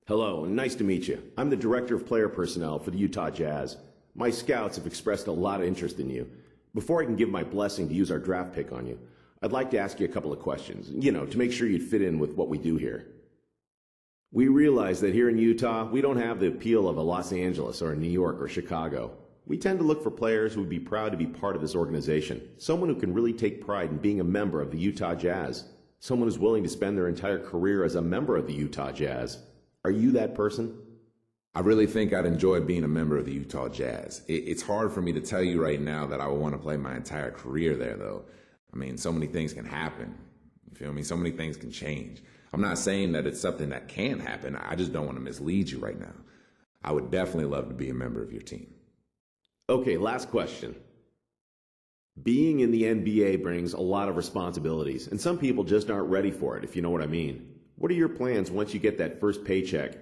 Hello, and nice to meet you. I'm the Director of Player Personnel for the Utah Jazz. My scouts have expressed a lot of interest in you. Before I can give my blessing to use our draft pick on you, I'd like to ask you a couple of questions, to make sure you'd fit in with what we do here. We realize that here in Utah, we don't have the appeal of a Los Angeles or a New York or Chicago. We tend to look for players who would be proud to be part of this organization, someone who can really take pride in being a member of the Utah Jazz, someone who's willing to spend their entire career as a member of the Utah Jazz. Are you that person? I really think I'd enjoy being a member of the Utah Jazz. It's hard for me to tell you right now that I would want to play my entire career there, though. I mean, so many things can happen. You feel me? So many things can change. I'm not saying that it's something that can't happen. I just don't want to mislead you right now. I would definitely love to be a member of your team. Okay, last question. Being in the NBA brings a lot of responsibilities, and some people just aren't ready for it, if you know what I mean. What are your plans once you get that first paycheck?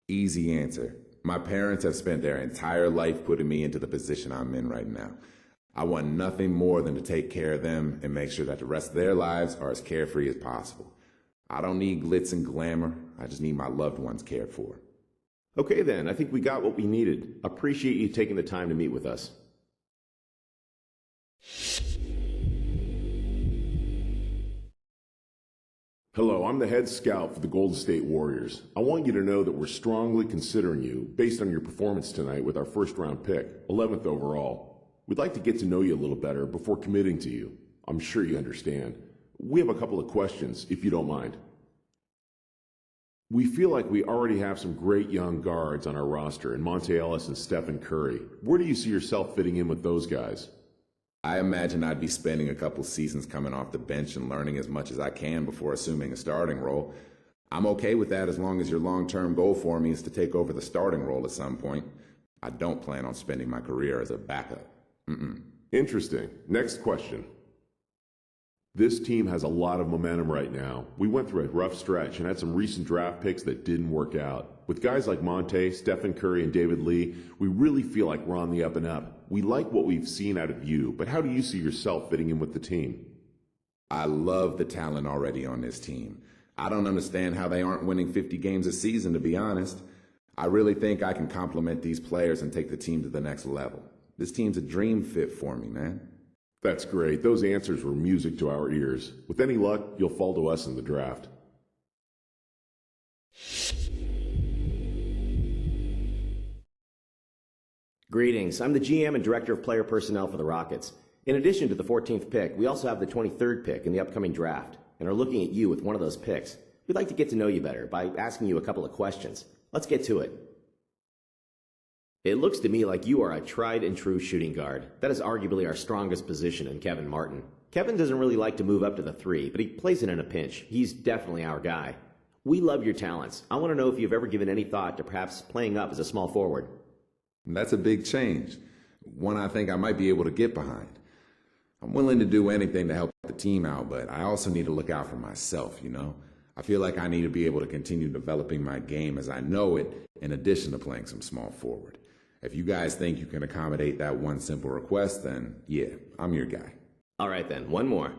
Easy answer. My parents have spent their entire life putting me into the position I'm in right now. I want nothing more than to take care of them and make sure that the rest of their lives are as carefree as possible. I don't need glitz and glamour. I just need my loved ones cared for. Okay then, I think we got what we needed. Appreciate you taking the time to meet with us. Hello, I'm the head scout for the Golden State Warriors. I want you to know that we're strongly considering you based on your performance tonight with our first-round pick, 11th overall. We'd like to get to know you a little better before committing to you. I'm sure you understand. We have a couple of questions, if you don't mind. We feel like we already have some great young guards on our roster in Monte Ellis and Stephen Curry. Where do you see yourself fitting in with those guys? I imagine I'd be spending a couple seasons coming off the bench and learning as much as I can before assuming a starting role. I'm okay with that as long as your long-term goal for me is to take over the starting role at some point. I don't plan on spending my career as a backup. Interesting. Next question. This team has a lot of momentum right now. We went through a rough stretch and had some recent draft picks that didn't work out. With guys like Monte, Stephen Curry, and David Lee, we really feel like we're on the up and up. We like what we've seen out of you, but how do you see yourself fitting in with the team? I love the talent already on this team. I don't understand how they aren't winning 50 games a season, to be honest. I really think I can complement these players and take the team to the next level. This team's a dream fit for me, man. That's great. Those answers were music to our ears. With any luck, you'll fall to us in the draft. Greetings. I'm the GM and Director of Player Personnel for the Rockets. In addition to the 14th pick, we also have the 23rd pick in the upcoming draft and are looking at you with one of those picks. We'd like to get to know you better by asking you a couple of questions. Let's get to it. It looks to me like you are a tried and true shooting guard. That is arguably our strongest position in Kevin Martin. Kevin doesn't really like to move up to the 3, but he plays it in a pinch. He's definitely our guy. We love your talents. I want to know if you've ever given any thought to perhaps playing up as a small forward. That's a big change. One I think I might be able to get behind. I'm willing to do anything to help the team out, but I also need to look out for myself, I feel like I need to be able to continue developing my game as I know it, in addition to playing some small forward. If you guys think you can accommodate that one simple request, then yeah, I'm your guy. All right then, one more.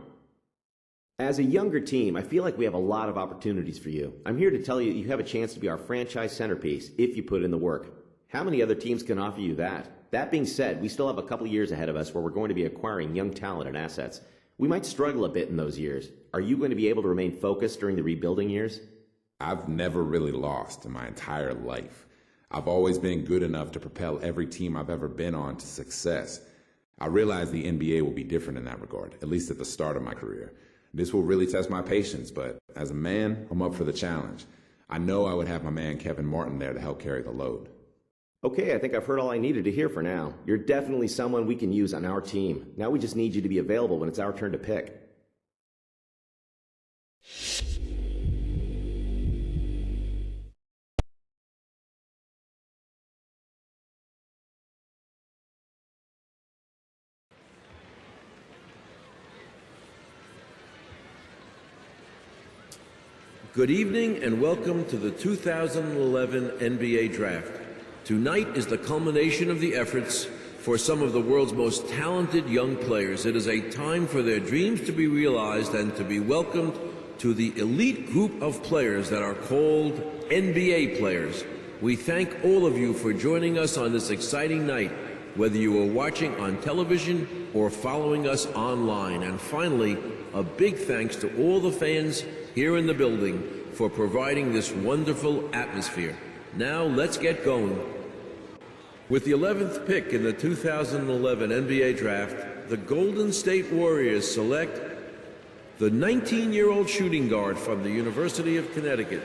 As a younger team, I feel like we have a lot of opportunities for you. I'm here to tell you you have a chance to be our franchise centerpiece if you put in the work. How many other teams can offer you that? That being said, we still have a couple years ahead of us where we're going to be acquiring young talent and assets. We might struggle a bit in those years. Are you going to be able to remain focused during the rebuilding years? I've never really lost in my entire life. I've always been good enough to propel every team I've ever been on to success. I realize the NBA will be different in that regard, at least at the start of my career. This will really test my patience, but as a man, I'm up for the challenge. I know I would have my man Kevin Martin there to help carry the load. Okay, I think I've heard all I needed to hear for now. You're definitely someone we can use on our team. Now we just need you to be available when it's our turn to pick. Good evening and welcome to the 2011 NBA Draft. Tonight is the culmination of the efforts for some of the world's most talented young players. It is a time for their dreams to be realized and to be welcomed to the elite group of players that are called NBA players. We thank all of you for joining us on this exciting night, whether you are watching on television or following us online. And finally, a big thanks to all the fans here in the building for providing this wonderful atmosphere. Now let's get going. With the 11th pick in the 2011 NBA Draft, the Golden State Warriors select the 19-year-old shooting guard from the University of Connecticut,